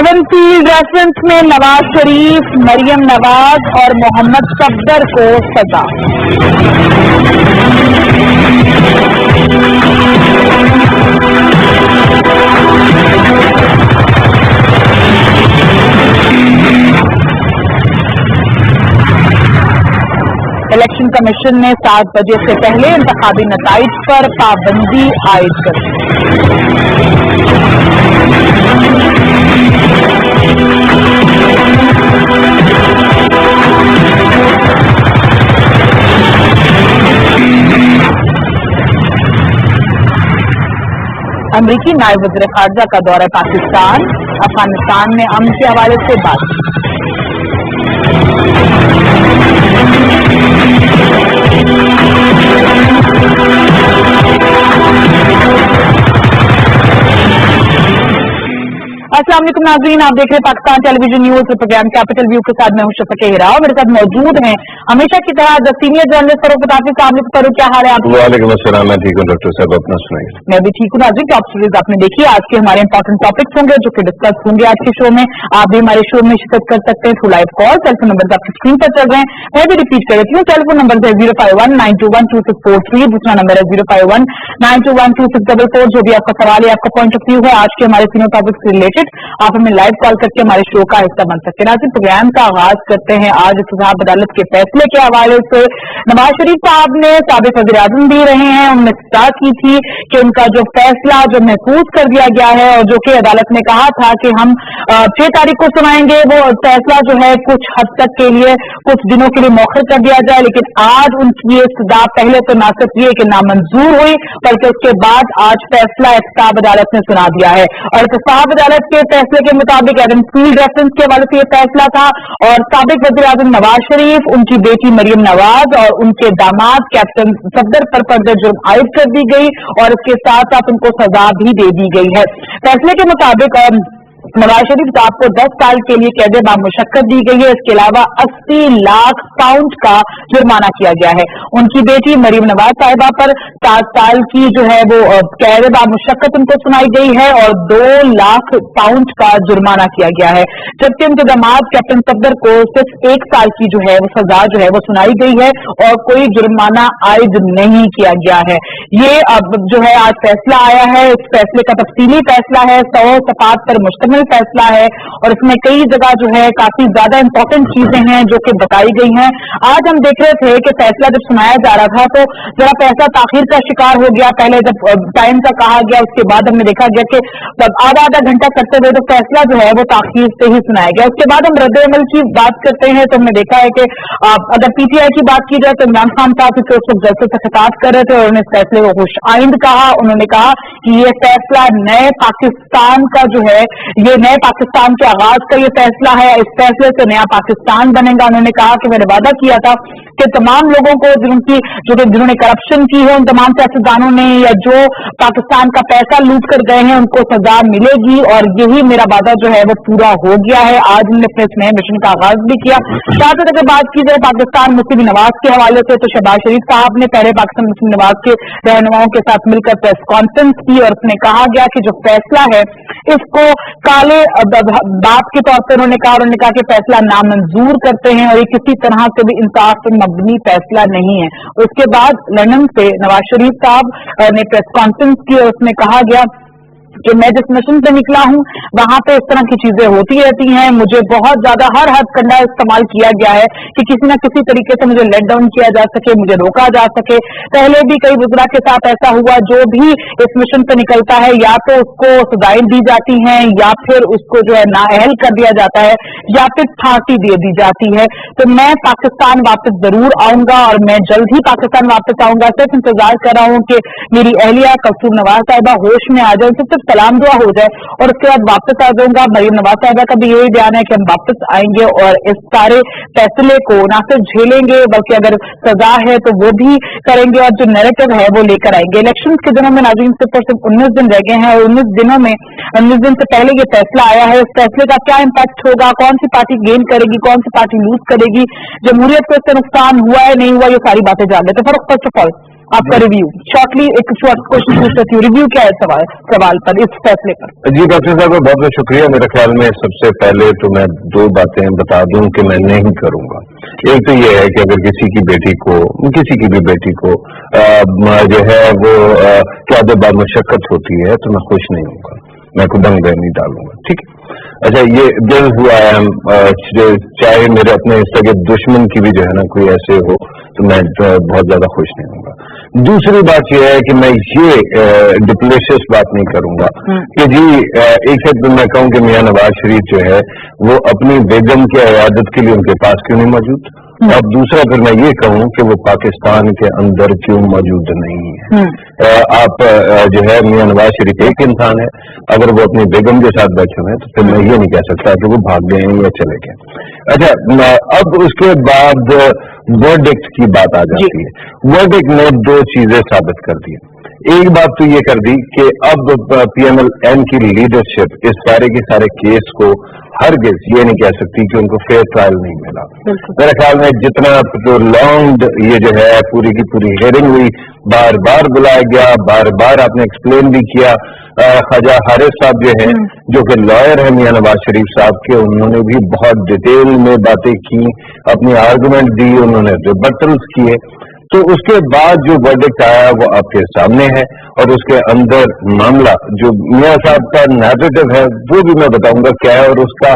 लेवन field reference में नवाज शरीफ, मरियम नवाज और मोहम्मद सफदर को सजा। इलेक्शन कमीशन ने 7 बजे से पहले इंतखाबी नताइज पर पाबंदी आयद कर दी। अमरीकी नायब वज़ीर ख़ारजा का दौरा पाकिस्तान, अफगानिस्तान में अमन के हवाले से बात। अस्सलाम वालेकुम नाज़रीन, आप देख रहे हैं Pakistan television news program capital view के साथ मैं हूं शफ़क़ हिरा। मेरे साथ मौजूद हैं हमेशा की तरह सीनियर जर्नलिस्ट फरूक बताफी साहब। फरूक, क्या हाल है आप? वालेकुम अस्सलाम, मैं ठीक हूँ डॉक्टर साहब, अपना सुनाइए। मैं भी ठीक हूँ नाज़रीन। टॉप स्टोरीज आपने देखी, आज के हमारे इंपॉर्टेंट टॉपिक्स होंगे जो कि डिस्कस होंगे आज के शो में। आप भी हमारे शो में शिरकत कर सकते हैं through live call. Telephone number आपकी स्क्रीन पर चल रहे हैं, मैं भी रिपीट कर देती हूँ। टेलीफोन नंबर है 051-921-2643, दूसरा नंबर है 051-921-2644। जो भी आपका सवाल है, आपका पॉइंट ऑफ व्यू है आज के हमारे तीनों टॉपिक्स से रिलेटेड, आप हमें लाइव कॉल करके हमारे शो का हिस्सा बन सकते हैं। नाज़रीन, प्रोग्राम का आगाज करते हैं आज इत्तेहाद अदालत के फैसले के हवाले से। नवाज शरीफ साहब ने साबिक वज़ीर आज़म भी रहे हैं, उन्होंने सलाह की थी कि उनका जो फैसला जो महफूज कर दिया गया है और जो कि अदालत ने कहा था कि हम 6 तारीख को सुनाएंगे, वो फैसला जो है कुछ हद तक के लिए कुछ दिनों के लिए मौखर कर दिया जाए। लेकिन आज उनकी ये सजा पहले तो ना सिर्फ ये कि नामंजूर हुई, बल्कि उसके बाद आज फैसला इत्तेहाद अदालत ने सुना दिया है। और इत्तेहाद अदालत के फैसले के मुताबिक लेवन फील्ड रेफरेंस के हवाले से ये फैसला था और साबिक वज़ीर आज़म नवाज शरीफ, उनकी बेटी मरियम नवाज और उनके दामाद कैप्टन सफदर पर फर्दर जुर्म आयद कर दी गई और इसके साथ साथ उनको सजा भी दे दी गई है। फैसले के मुताबिक नवाज शरीफ साहब को 10 साल के लिए कैद बामुशक्कत दी गई है। इसके अलावा 80 लाख पाउंड का जुर्माना किया गया है। उनकी बेटी मरियम नवाज साहिबा पर 7 साल की जो है वो कैद बामुशक्कत उनको सुनाई गई है और 2 लाख पाउंड का जुर्माना किया गया है। जबकि उनके दामाद कैप्टन सफदर को सिर्फ 1 साल की जो है वो सजा जो है वो सुनाई गई है और कोई जुर्माना आयद नहीं किया गया है। ये अब जो है आज फैसला आया है। इस फैसले का तफसीली फैसला है, 100 सफात पर मुश्तमिल फैसला है और इसमें कई जगह जो है काफी ज्यादा इंपॉर्टेंट चीजें हैं जो कि बताई गई हैं। आज हम देख रहे थे कि फैसला जब सुनाया जा रहा था तो जरा फैसला ताखीर का शिकार हो गया। पहले जब टाइम का कहा गया, उसके बाद हमने देखा गया कि आधा घंटा करते हुए तो फैसला जो है वो ताखीर से ही सुनाया गया। उसके बाद हम रद्द-ए-अमल की बात करते हैं तो हमने देखा है कि अगर पीटीआई की बात की जाए तो इमरान खान साहब क्योंकि उस वक्त जलसे से खिताब कर रहे थे और उन्होंने इस फैसले को खुश आइंद कहा। उन्होंने कहा कि ये फैसला नए पाकिस्तान का जो है, ये नए पाकिस्तान के आगाज का ये फैसला है, इस फैसले से नया पाकिस्तान बनेगा। उन्होंने कहा कि मैंने वादा किया था कि तमाम लोगों को जिन्होंने करप्शन की है, उन तमाम सियासतदानों ने या जो पाकिस्तान का पैसा लूट कर गए हैं उनको सजा मिलेगी और यही मेरा वादा जो है वो पूरा हो गया है। आज उन्होंने अपने इस नए मिशन का आगाज भी किया। साथ अगर बात की जाए पाकिस्तान मुस्लिम नवाज के हवाले से तो शहबाज शरीफ साहब ने पहले पाकिस्तान मुस्लिम नवाज के रहनुमाओं के साथ मिलकर प्रेस कॉन्फ्रेंस की और उसमें कहा गया कि जो फैसला है इसको काले बात के तौर पर उन्होंने कहा कि फैसला नामंजूर करते हैं और ये किसी तरह से भी इंसाफ पर मबनी फैसला नहीं है। उसके बाद लंदन से नवाज शरीफ साहब ने प्रेस कॉन्फ्रेंस की और उसमें कहा गया कि मैं जिस मिशन से निकला हूं वहां पे इस तरह की चीजें होती रहती हैं। मुझे बहुत ज्यादा हर हथकंडा इस्तेमाल किया गया है कि किसी न किसी तरीके से मुझे लेट डाउन किया जा सके, मुझे रोका जा सके। पहले भी कई वज़रा के साथ ऐसा हुआ, जो भी इस मिशन से निकलता है या तो उसको सजाएं दी जाती हैं या फिर उसको जो है नाअहल कर दिया जाता है या फिर फांसी दे दी जाती है। तो मैं पाकिस्तान वापस जरूर आऊंगा और मैं जल्द ही पाकिस्तान वापस आऊंगा। सिर्फ इंतजार कर रहा हूं कि मेरी अहलिया कस्तूर नवाज साहिबा होश में आ जाए, सिर्फ सलाम दुआ हो जाए और उसके बाद वापस आ जाऊंगा। मरियम नवाज साहिबा का भी यही बयान है कि हम वापस आएंगे और इस सारे फैसले को ना सिर्फ झेलेंगे बल्कि अगर सजा है तो वो भी करेंगे और जो नैरेटिव है वो लेकर आएंगे। इलेक्शन के दिनों में नाज़रीन सिर्फ 19 दिन रह गए हैं और 19 दिन से पहले ये फैसला आया है। इस फैसले का क्या इम्पैक्ट होगा, कौन सी पार्टी गेन करेगी, कौन सी पार्टी लूज करेगी, जमहूरियत को इससे नुकसान हुआ है नहीं हुआ, ये सारी बातें जान लेते हैं। फर्स्ट ऑफ ऑल आपका रिव्यू शॉर्टली, एक शॉर्ट क्वेश्चन पूछ सकती हूँ, रिव्यू क्या है सवाल पर, इस फैसले पर? जी डॉक्टर साहब, बहुत बहुत शुक्रिया। मेरे ख्याल में सबसे पहले तो मैं दो बातें बता दूं कि मैं नहीं करूंगा। एक तो ये है कि अगर किसी की बेटी को, किसी की भी बेटी को जो है वो क्या दो बार मशक्कत होती है तो मैं खुश नहीं होऊंगा, मैं को दंग नहीं डालूंगा, ठीक है। अच्छा, ये दिल हुआ है, चाहे मेरे अपने सगे दुश्मन की भी जो है ना कोई ऐसे हो तो मैं बहुत ज्यादा खुश नहीं होऊंगा। दूसरी बात यह है कि मैं ये डिप्लेशियस बात नहीं करूंगा कि जी एक है तो मैं कहूं कि मियां नवाज शरीफ जो है वो अपनी बेगम की इयादत के लिए उनके पास क्यों नहीं मौजूद, और दूसरा फिर मैं ये कहूं कि वो पाकिस्तान के अंदर क्यों मौजूद नहीं है। आप जो है मियां नवाज शरीफ एक इंसान है, अगर वो अपनी बेगम के साथ बैठे हुए हैं तो फिर मैं ये नहीं कह सकता कि वो भाग गए हैं या चले गए। अच्छा, अब उसके बाद वर्डिक्ट की बात आ जाती है। वर्डिक्ट ने दो चीजें साबित कर दी। एक बात तो ये कर दी कि अब PMLN की लीडरशिप इस सारे के सारे केस को हरगिज ये नहीं कह सकती कि उनको फेयर ट्रायल नहीं मिला। मेरे ख्याल में जितना प्रोलॉन्ग्ड ये जो है पूरी की पूरी हियरिंग हुई, बार बार बुलाया गया, बार बार आपने एक्सप्लेन भी किया। ख्वाजा हारिस साहब जो है, जो कि लॉयर है मियां नवाज शरीफ साहब के, उन्होंने भी बहुत डिटेल में बातें की, अपनी आर्गुमेंट दी, उन्होंने रिबटल्स किए। तो उसके बाद जो वर्डिक्ट आया वो आपके सामने है, और उसके अंदर मामला जो मियां साहब का नैरेटिव है वो भी मैं बताऊंगा क्या है, और उसका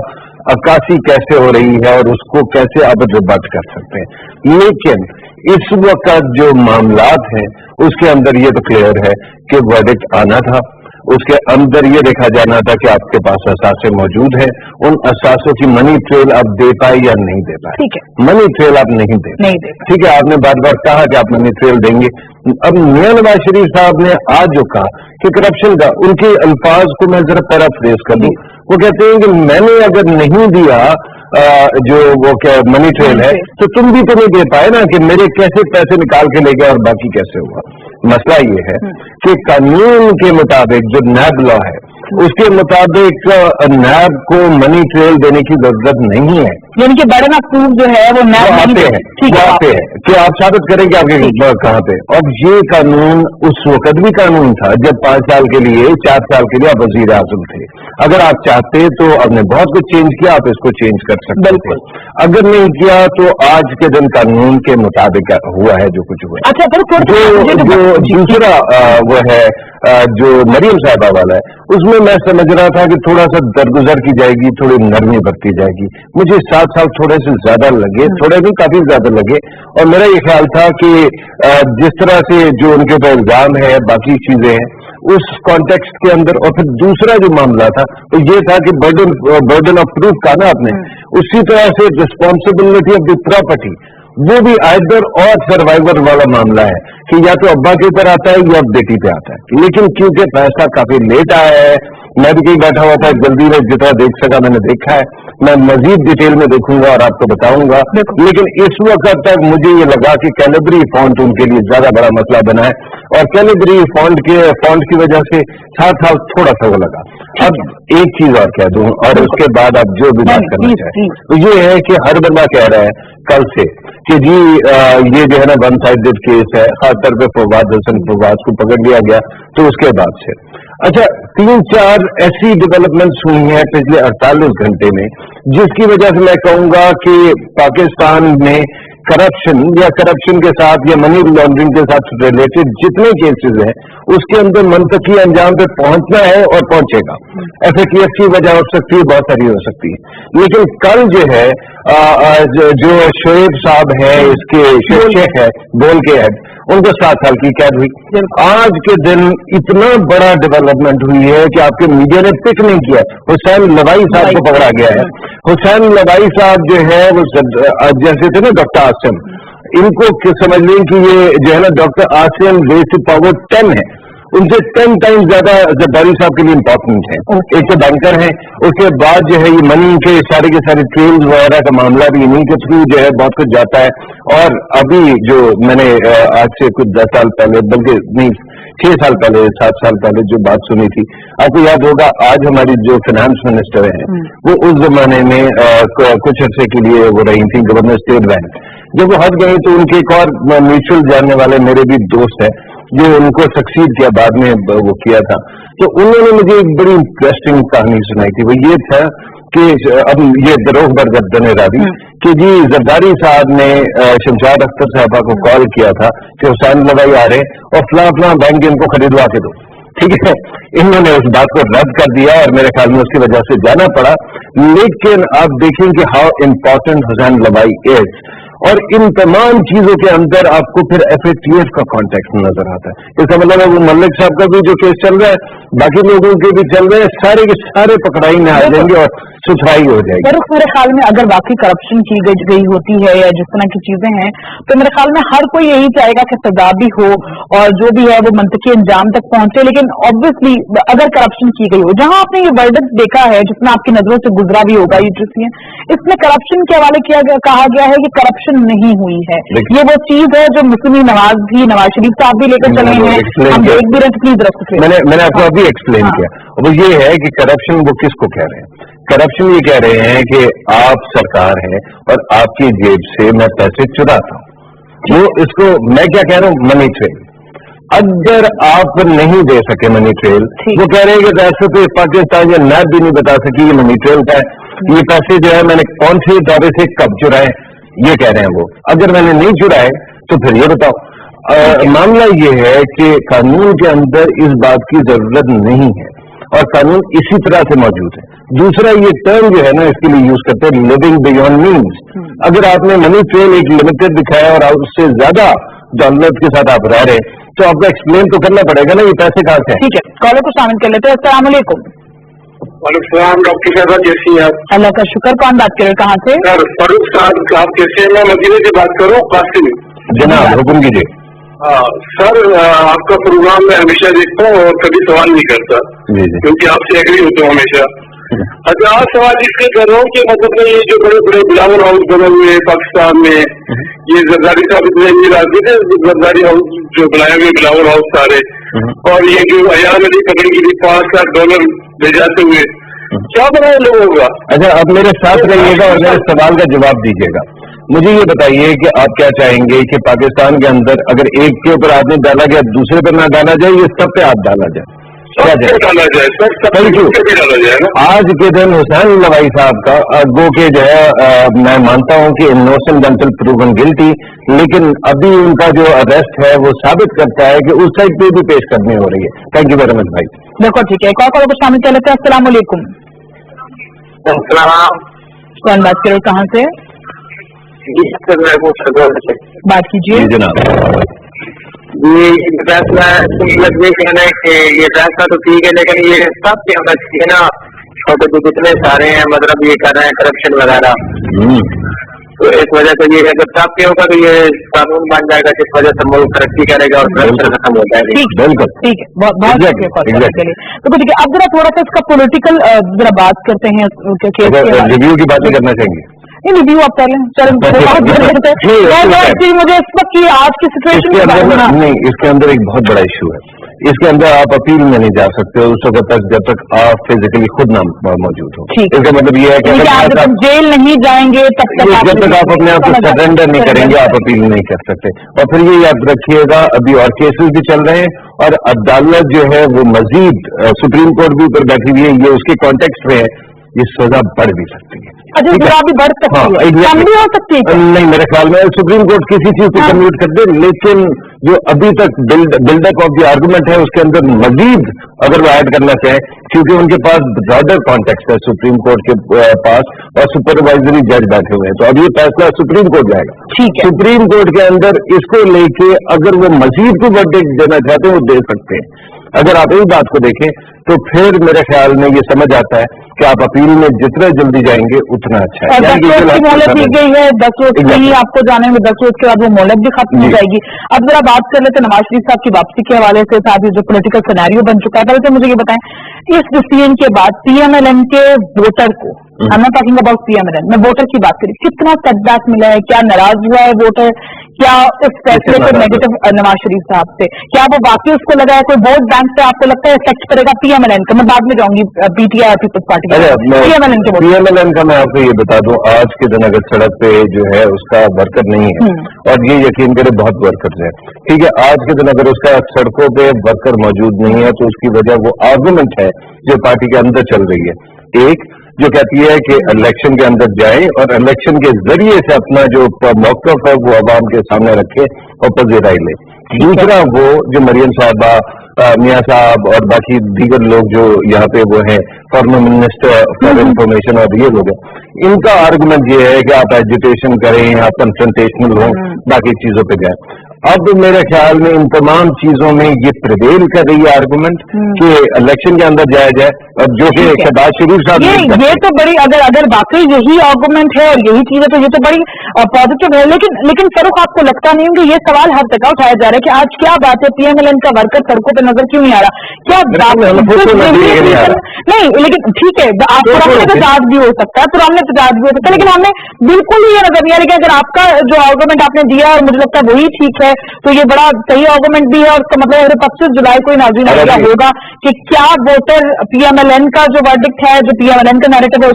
अक्कासी कैसे हो रही है, और उसको कैसे आप रिबट कर सकते हैं। लेकिन इस वक्त जो मामलात हैं उसके अंदर ये तो क्लियर है कि वर्डिक्ट आना था, उसके अंदर ये देखा जाना था कि आपके पास असासे मौजूद हैं, उन असासों की मनी ट्रेल आप दे पाए या नहीं दे पाए। ठीक है, मनी ट्रेल आप नहीं दे, ठीक है, आपने बार बार कहा कि आप मनी ट्रेल देंगे। अब मियां नवाज शरीफ साहब ने आज जो कहा कि करप्शन का, उनके अल्फाज को मैं जरा पैराफ्रेज कर दूं, वो कहते हैं कि मैंने अगर नहीं दिया जो वो क्या मनी ट्रेल है तो तुम भी तो नहीं दे पाए ना, कि मेरे कैसे पैसे निकाल के ले गए और बाकी कैसे हुआ। मसला ये है कि कानून के मुताबिक जो नैब लॉ है उसके मुताबिक नैब को मनी ट्रेल देने की जरूरत नहीं है, यानी कि बर्डन ऑफ प्रूफ जो है वो नैब आते हैं कि आप साबित करें कि आपके कहाँ पे। अब ये कानून उस वक्त भी कानून था जब 5 साल के लिए 4 साल के लिए आप वजीर आजम थे। अगर आप चाहते तो आपने बहुत कुछ चेंज किया, आप इसको चेंज कर सकते थे। अगर नहीं किया तो आज के दिन कानून के मुताबिक हुआ है जो कुछ हुआ। अच्छा, जो दूसरा वो है जो मरियम साहबा वाला है, उसमें मैं समझ रहा था कि थोड़ा सा दरगुजर की जाएगी, थोड़ी नरमी बरती जाएगी। मुझे 7 साल थोड़े से ज्यादा लगे, थोड़े नहीं काफी ज्यादा लगे, और मेरा ये ख्याल था कि जिस तरह से जो उनके ऊपर इल्जाम है, बाकी चीजें हैं उस कॉन्टेक्स्ट के अंदर, और फिर दूसरा जो मामला था तो ये था कि बर्डन ऑफ प्रूफ का ना आपने, उसी तरह से रिस्पॉन्सिबिलिटी ऑफ द प्रॉपर्टी, वो भी आइदर और सर्वाइवर वाला मामला है कि या तो अब्बा के ऊपर आता है या बेटी पे आता है। लेकिन क्योंकि फैसला काफी लेट आया है, मैं भी कहीं बैठा हुआ था, जल्दी में जितना देख सका मैंने देखा है, मैं मजीद डिटेल में देखूंगा और आपको बताऊंगा। लेकिन इस वक्त तक मुझे ये लगा कि कैलिबरी फॉन्ट उनके लिए ज्यादा बड़ा मसला बना है, और कैलिबरी फॉन्ट की वजह से 7 साल थोड़ा सा वो लगा। अब एक चीज और कह दूं, और उसके बाद आप जो भी बात करना चाहें, तो ये है कि हर बंदा कह रहा है कल से कि जी ये जो है ना वन साइडेड केस है, खासतौर पे फवाद को पकड़ लिया गया। तो उसके बाद से अच्छा 3-4 ऐसी डेवलपमेंट्स हुई हैं पिछले 48 घंटे में, जिसकी वजह से मैं कहूंगा कि पाकिस्तान में करप्शन के साथ या मनी लॉन्ड्रिंग के साथ रिलेटेड जितने केसेस हैं उसके अंदर मंतकी अंजाम पे पहुंचना है और पहुंचेगा। FATF की वजह हो सकती है, बहुत सारी हो सकती है। लेकिन कल जो है जो शोएब साहब है, इसके शेख है, बोल के हेड, उनको 7 साल की कैद हुई। आज के दिन इतना बड़ा डेवलपमेंट हुई है कि आपके मीडिया ने पिक नहीं किया, हुसैन लवाई साहब को पकड़ा गया है। हुसैन लवाई साहब जो है वो जैसे थे ना डॉक्टर आसिम, इनको समझ लें कि ये जो है ना डॉक्टर आसिम रेस पावर 10 है, उनसे 10 टाइम्स ज्यादा जरदारी साहब के लिए इम्पोर्टेंट है। एक तो बैंकर हैं, उसके बाद जो है ये मनी के सारे ट्रेल्स वगैरह का मामला भी इन्हीं के थ्रू जो है बहुत कुछ जाता है। और अभी जो मैंने आज से कुछ 10 साल पहले, बल्कि नहीं 6 साल पहले 7 साल पहले जो बात सुनी थी, आपको याद होगा, आज हमारी जो फाइनेंस मिनिस्टर है वो उस जमाने में कुछ अर्से के लिए वो रही थी गवर्नर स्टेट बैंक। जब वो हट गई तो उनके एक और म्यूचुअल जानने वाले मेरे भी दोस्त हैं जो उनको सक्सीड किया, बाद में वो किया था, तो उन्होंने मुझे एक बड़ी इंटरेस्टिंग कहानी सुनाई थी। वो ये था कि अब ये दरोग बरगर्दन रावी कि जी जरदारी साहब ने शमशाद अख्तर साहबा को कॉल किया था कि हुसैन लवाई आ रहे और फलां बैंक इनको खरीदवा के दो, ठीक है। इन्होंने उस बात को रद्द कर दिया और मेरे ख्याल में उसकी वजह से जाना पड़ा। लेकिन आप देखेंगे हाउ इम्पोर्टेंट हुसैन लवाई इज, और इन तमाम चीजों के अंदर आपको फिर FATF का कॉन्टेक्स्ट नजर आता है। इसका मतलब है वो मलिक साहब का भी जो केस चल रहा है, बाकी लोगों के भी चल रहे हैं, सारे के सारे पकड़ाई में आ जाएंगे और सुथराई हो जाएगी। पर मेरे ख्याल में अगर वाकई करप्शन की गई होती है या जिस तरह की चीजें हैं, तो मेरे ख्याल में हर कोई यही चाहेगा कि सजा भी हो और जो भी है वो मंतकी अंजाम तक पहुंचे। लेकिन ऑब्वियसली अगर करप्शन की गई हो, जहां आपने ये वर्डिक्ट देखा है जिसमें आपकी नजरों से गुजरा भी होगा यूट्यूसियन, इसमें करप्शन के हवाले कहा गया है कि करप्शन नहीं हुई है। ये वो चीज है जो मुस्लिम नवाज भी, नवाज शरीफ साहब भी लेकर चले हैं, हम देख भी रहे। प्लीज रखो, मैंने आपको अभी एक्सप्लेन किया। वो ये है कि करप्शन वो किसको कह रहे हैं? करप्शन ये कह रहे हैं कि आप सरकार है और आपकी जेब से मैं पैसे चुराता हूं। वो इसको मैं क्या कह रहा हूं, मनी ट्रेल। अगर आप नहीं दे सके मनी ट्रेल, वो कह रहे हैं कि ऐसे तो पाकिस्तान या नैब भी नहीं बता सकी ये मनी ट्रेल का है, ये पैसे जो है मैंने कौन से दौरे से कब चुराए, ये कह रहे हैं वो। अगर मैंने नहीं चुराए तो फिर ये बताओ। मामला ये है कि कानून के अंदर इस बात की जरूरत नहीं है और कानून इसी तरह से मौजूद है। दूसरा ये टर्म जो है ना इसके लिए यूज करते हैं लिविंग बियॉन्ड मीन्स। अगर आपने मनी ट्रेल एक लिमिटेड दिखाया और उससे ज्यादा दौलत के साथ आप रह रहे, तो आपको एक्सप्लेन तो करना पड़ेगा ना ये पैसे कहाँ से। ठीक है, कॉलर को शामिल कर लेते हैं। अस्सलाम वालेकुम। वालेकुम, डॉक्टर साहब कैसी हैं आप? अल्लाह का शुक्र। कौन बात कर रहे हैं, कहाँ से? सर फरूख साहब आप कैसे हैं? मैं मदीने से बात कर रहा हूँ, कासिम। जनाब हुक्म कीजिए। सर आपका प्रोग्राम मैं हमेशा देखता हूँ और कभी सवाल नहीं करता क्योंकि आपसे एग्री होता हूँ हमेशा। अच्छा, आज सवाल इसलिए कर रहा हूँ कि मतलब ये जो बड़े बड़े बिलावल हाउस बने हुए हैं पाकिस्तान में, ये जरदारी साहब इतने अमीर आदमी थे, जरदारी हाउस जो बनाए हुए बिलावल हाउस सारे, और ये जो अयान अली पकड़ के लिए $5 लाख ले जाते हुए, क्या बनाए लोगों का? अच्छा, आप मेरे साथ रहिएगा और मेरे सवाल का जवाब दीजिएगा। मुझे ये बताइए कि आप क्या चाहेंगे कि पाकिस्तान के अंदर अगर एक के ऊपर आदमी डाला गया दूसरे पर ना डाला जाए, ये सब पे हाथ डाला जाए, क्या डाला जाए? डाला जाए ना। आज के दिन हुसैन लवाई साहब का गो के जो है मैं मानता हूं कि इनोसेंट अंटिल प्रूवन गिल्टी, लेकिन अभी उनका जो अरेस्ट है वो साबित करता है कि उस साइड पे भी पेश करनी हो रही है। थैंक यू वेरी मच भाई। बिल्कुल ठीक है, एक और को शामिल कर लेते हैं। अस्सलाम वालेकुम। कौन बात कर रहे, कहाँ से? बात कीजिए। जनाब, ये फैसला ये कहना है कि ये फैसला तो ठीक है, लेकिन ये सब के होना चाहिए ना, छोटे जो जितने सारे हैं मतलब ये कर रहे हैं करप्शन वगैरह, तो इस वजह से ये अगर सब के होगा तो ये कानून बन जाएगा जिस वजह से मुल्क तरक्की करेगा और करप्शन खत्म हो जाएगा। बिल्कुल ठीक है, बहुत शुक्रिया के लिए। तो ठीक है, अब जरा थोड़ा सा इसका पॉलिटिकल जरा बात करते हैं। रिव्यू की बात करना चाहेंगे? रिव्यू आप कर लें, चलो मुझे इस वक्त की आज की सिचुएशन नहीं, इसके अंदर एक बहुत बड़ा इशू है। इसके अंदर आप अपील में नहीं जा सकते उस वक्त तक जब तक आप फिजिकली खुद ना मौजूद हो। इसका मतलब ये है कि आप जेल नहीं जाएंगे तब तक जब तक आप अपने आप को सरेंडर नहीं करेंगे आप अपील नहीं कर सकते। और फिर ये याद रखिएगा अभी और केसेस भी चल रहे हैं और अदालत जो है वो मजीद सुप्रीम कोर्ट भी ऊपर बैठी हुई है, ये उसके कॉन्टेक्स्ट में है, ये सजा बढ़ भी सकती है। अच्छा, भी बढ़ सकती है, कम भी हो सकती है? नहीं, मेरे ख्याल में सुप्रीम कोर्ट किसी चीज को कम्यूट कर दे, लेकिन जो अभी तक बिल्डअप ऑफ द आर्गुमेंट है उसके अंदर मजीद अगर वो ऐड करना चाहे, क्योंकि उनके पास ब्रॉडर कॉन्टेक्स्ट है सुप्रीम कोर्ट के पास और सुपरवाइजरी जज बैठे हुए हैं, तो अब ये फैसला सुप्रीम कोर्ट जाएगा। सुप्रीम कोर्ट के अंदर इसको लेके अगर वो मजीद को वर्डिक्ट देना चाहते हैं वो दे सकते हैं। अगर आप इस बात को देखें तो फिर मेरे ख्याल में ये समझ आता है कि आप अपील में जितना जल्दी जाएंगे उतना अच्छा है। 10 रोज की मोहलत दी गई है, 10 रोज की आपको जाने में, 10 रोज के बाद वो मोहलत भी खत्म हो जाएगी। अब जरा बात कर लेते हैं नवाज शरीफ साहब की वापसी के हवाले से, साथ ही जो पॉलिटिकल सिनेरियो बन चुका है। पहले तो मुझे ये बताएं, इस डिसीजन के बाद पीएमएलएन के वोटर को, I'm not talking about PMLN, मैं वोटर की बात करी, कितना सेटबैक मिला है? क्या नाराज हुआ है वोटर? क्या इस फैसले को नेगेटिव नवाज शरीफ साहब से, क्या वो वाकई उसको लगा है कोई वोट बैंक पे आपको लगता है इफेक्ट करेगा पीएमएलएन का? मैं बाद में जाऊंगी पीटीआई और पीपल्स पार्टी का, पीएमएलएन के पीएमएलएन का मैं आपको ये बता दूं, आज के दिन अगर सड़क पे जो है उसका वर्कर नहीं है, और ये यकीन करें बहुत वर्कर्स हैं, ठीक है, आज के दिन अगर उसका सड़कों पे वर्कर मौजूद नहीं है तो उसकी वजह वो आर्गुमेंट है जो पार्टी के अंदर चल रही है। एक जो कहती है कि इलेक्शन के अंदर जाएं और इलेक्शन के जरिए से अपना जो मौक़िफ़ है वो अवाम के सामने रखे और पज़ीराई ले। दूसरा वो जो मरियम साहबा, मियाँ साहब और बाकी दीगर लोग जो यहाँ पे वो हैं फॉर्मर मिनिस्टर फॉर इंफॉर्मेशन और ये लोग हैं, इनका आर्गुमेंट ये है कि आप एजुटेशन करें, आप कन्फ्रंटेशनल हो, बाकी चीजों पे जाए। अब मेरे ख्याल में इन तमाम चीजों में ये प्रिवेल कर रही है आर्गुमेंट कि इलेक्शन के अंदर जाया जाए, और जो कि शहबाज शरीफ साहब ये तो बड़ी, अगर वाकई यही आर्गुमेंट है और यही चीज है तो ये तो बड़ी पॉजिटिव है। लेकिन फरूख, आपको लगता नहीं होंगे ये सवाल हर जगह उठाया जा रहा है कि आज क्या बात है पीएमएलएन का वर्कर सड़कों पर नजर क्यों नहीं आ रहा? क्या नहीं, लेकिन ठीक है, आप पुराने तजाद भी हो सकता है, पुराने तजाद भी हो सकता है, लेकिन हमने बिल्कुल ये नजर नहीं आ रहा कि अगर आपका जो आर्गुमेंट आपने दिया और मुझे लगता है वही ठीक है तो ये बड़ा सही आर्गुमेंट भी है। और उसका मतलब 25 जुलाई को नाज़रीन आइडिया होगा कि क्या वोटर पीएमएलएन का जो वर्डिक्ट है, जो पीएमएलएन का नैरेटिव है,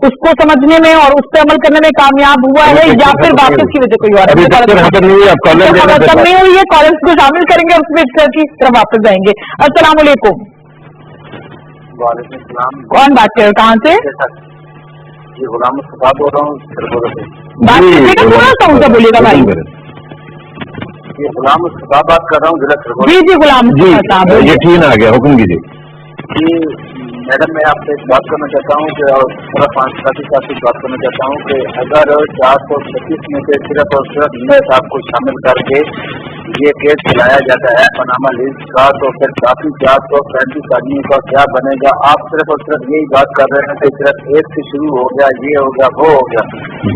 उसको समझने में और उस पर अमल करने में कामयाब हुआ है या फिर वापस की वजह कोई और नहीं हुई है। कॉलेज को शामिल करेंगे और उसमें की तरफ वापस जाएंगे। अस्सलाम वालेकुम। कौन बात कर रहे हो, कहाँ से? ये गुलाम मुस्तफा बोल रहा हूँ। बात कीजिएगा, थोड़ा सा ऊंचा बोलिएगा भाई। ये गुलाम मुस्तफा बात कर रहा हूँ जिला। जी गुलाम साहब, यकीन आ गया, हुक्म कीजिए। मैडम, मैं आपसे एक बात करना चाहता हूँ कि और पूरा 5 साथी साथ बात करना चाहता हूँ कि अगर 436 में से सिर्फ और सिर्फ यूनुस साहब को शामिल करके ये केस चलाया जाता है पनामा लीज का, तो फिर काफी 435 आदमियों का क्या बनेगा? आप सिर्फ और सिर्फ यही बात कर रहे हैं कि सिर्फ एक से शुरू हो गया, ये हो गया, वो हो गया,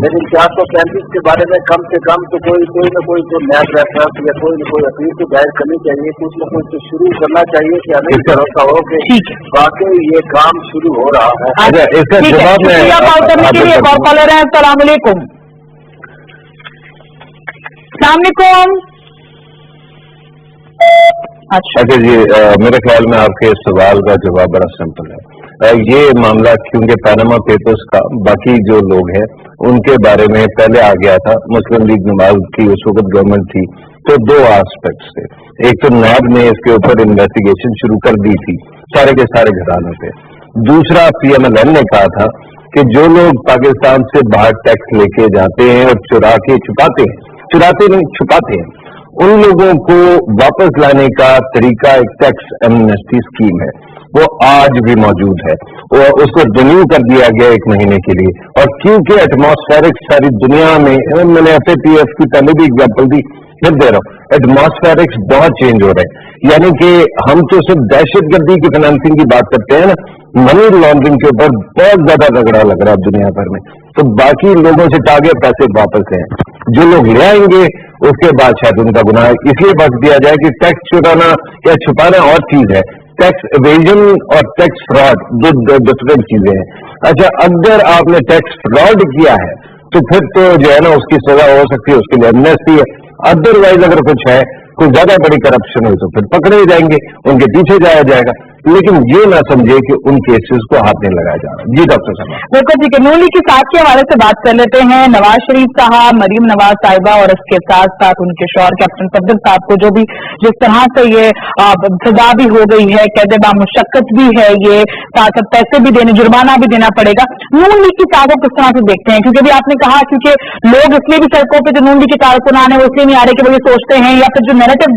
लेकिन 435 के बारे में कम से कम तो कोई न कोई तो नया रेफरेंस या कोई न कोई अपील तो दायर करनी चाहिए, कुछ न कुछ तो शुरू करना चाहिए कि हमें भरोसा हो कि वाकई ये काम शुरू हो रहा है। इसका जवाब में कॉलर है। अस्सलाम वालेकुम। अच्छा जी, मेरे ख्याल में आपके सवाल का जवाब बड़ा सिंपल है। ये मामला क्योंकि पैनामा पेपर्स का बाकी जो लोग हैं उनके बारे में पहले आ गया था, मुस्लिम लीग नवाज की उस वक्त गवर्नमेंट थी, तो 2 एस्पेक्ट्स थे। एक तो नैब ने इसके ऊपर इन्वेस्टिगेशन शुरू कर दी थी सारे के सारे घरानों पे। दूसरा, पीएमएलएन ने कहा था कि जो लोग पाकिस्तान से बाहर टैक्स लेके जाते हैं और चुराते नहीं छुपाते हैं, उन लोगों को वापस लाने का तरीका एक टैक्स एमनेस्टी स्कीम है, वो आज भी मौजूद है। वो उसको रिन्यू कर दिया गया 1 महीने के लिए। और क्योंकि एटमॉस्फेरिक सारी दुनिया में, मैंने FATF की पहले भी एग्जाम्पल दी, फिर दे रहा हूँ, एटमॉस्फेरिक्स बहुत चेंज हो रहे हैं। यानी कि हम तो सिर्फ दहशतगर्दी की फाइनेंसिंग की बात करते हैं ना, मनी लॉन्ड्रिंग के ऊपर बहुत ज्यादा रगड़ा लग रहा है दुनिया भर में, तो बाकी लोगों से टागे पैसे वापस हैं, जो लोग ले आएंगे उसके बाद शायद उनका गुनाह इसलिए बख्श दिया जाए कि टैक्स चुराना या छुपाना और चीज है, टैक्स एवेजन और टैक्स फ्रॉड 2 डिफरेंट चीजें हैं। अच्छा, अगर आपने टैक्स फ्रॉड किया है तो फिर तो जो है ना उसकी सजा हो सकती है, उसके लिए एमनेस्टी है। अदरवाइज अगर कुछ है, कोई ज्यादा बड़ी करप्शन हुई तो फिर पकड़े जाएंगे, उनके पीछे जाया जाएगा, लेकिन ये ना समझे कि उन केसेस को हाथ नहीं लगाया जा रहा। जी डॉक्टर साहब। बिल्कुल ठीक है, नून लीग के साथ के हवाले से बात कर लेते हैं। नवाज शरीफ साहब, मरीम नवाज साहिबा और इसके साथ साथ उनके शौहर कैप्टन सफदर साहब को जो भी जिस तरह से ये सजा भी हो गई है, कैद बामुशक्कत भी है, ये साथ साथ पैसे भी देने, जुर्माना भी देना पड़ेगा। नून लीग की साथ किस तरह से देखते हैं? क्योंकि अभी आपने कहा क्योंकि लोग इसलिए भी सड़कों पर जो नून लीग के कारकुनान है वो इसलिए नहीं आ रहे कि वो ये सोचते हैं, या फिर जो नैरेटिव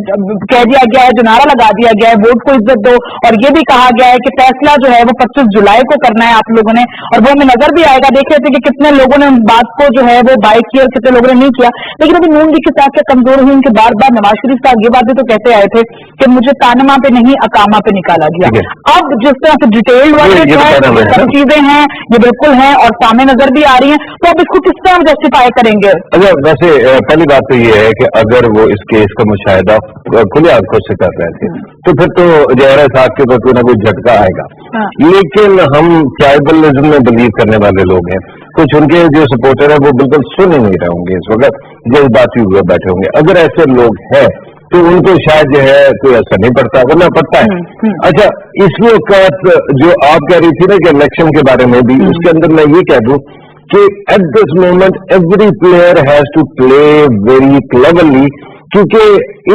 कह दिया गया है, जो नारा लगा दिया गया है वोट को इज्जत दो, और ये भी कहा गया है कि फैसला जो है वो 25 जुलाई को करना है आप लोगों ने, और वो हमें नजर भी आएगा। देख रहे थे कि कितने लोगों ने उस बात को जो है वो बाय किया और कितने लोगों ने नहीं किया। लेकिन अभी नून लीग के साथ कमजोर हुई, उनके बार बार नवाज शरीफ साहब ये बातें तो कहते आए थे कि मुझे तानमा पे नहीं अकामा पे निकाला गया। अब जिस तरह से डिटेल वाली चीजें हैं ये बिल्कुल हैं और सामने नजर भी आ रही हैं, तो अब इसको किस तरह जस्टिफाई करेंगे? अच्छा, वैसे पहली बात तो ये है कि अगर वो इस केस का मुशाहिदा खुली आंखों से कर रहे थे तो फिर तो जहरा साहब के तो कोई ना कोई झटका आएगा। लेकिन हम ट्राइबलिज्म में बिलीव करने वाले लोग हैं, कुछ उनके जो सपोर्टर हैं वो बिल्कुल सुन ही नहीं रहे होंगे इस वक्त, जज्बाती हुए बैठे होंगे। अगर ऐसे लोग हैं तो उनको शायद जो है कोई असर नहीं पड़ता, वरना पड़ता है। अच्छा, इस वक्त जो आप कह रही थी ना कि इलेक्शन के बारे में भी, उसके अंदर मैं ये कह दूं कि at this moment every player has to play very cleverly, क्योंकि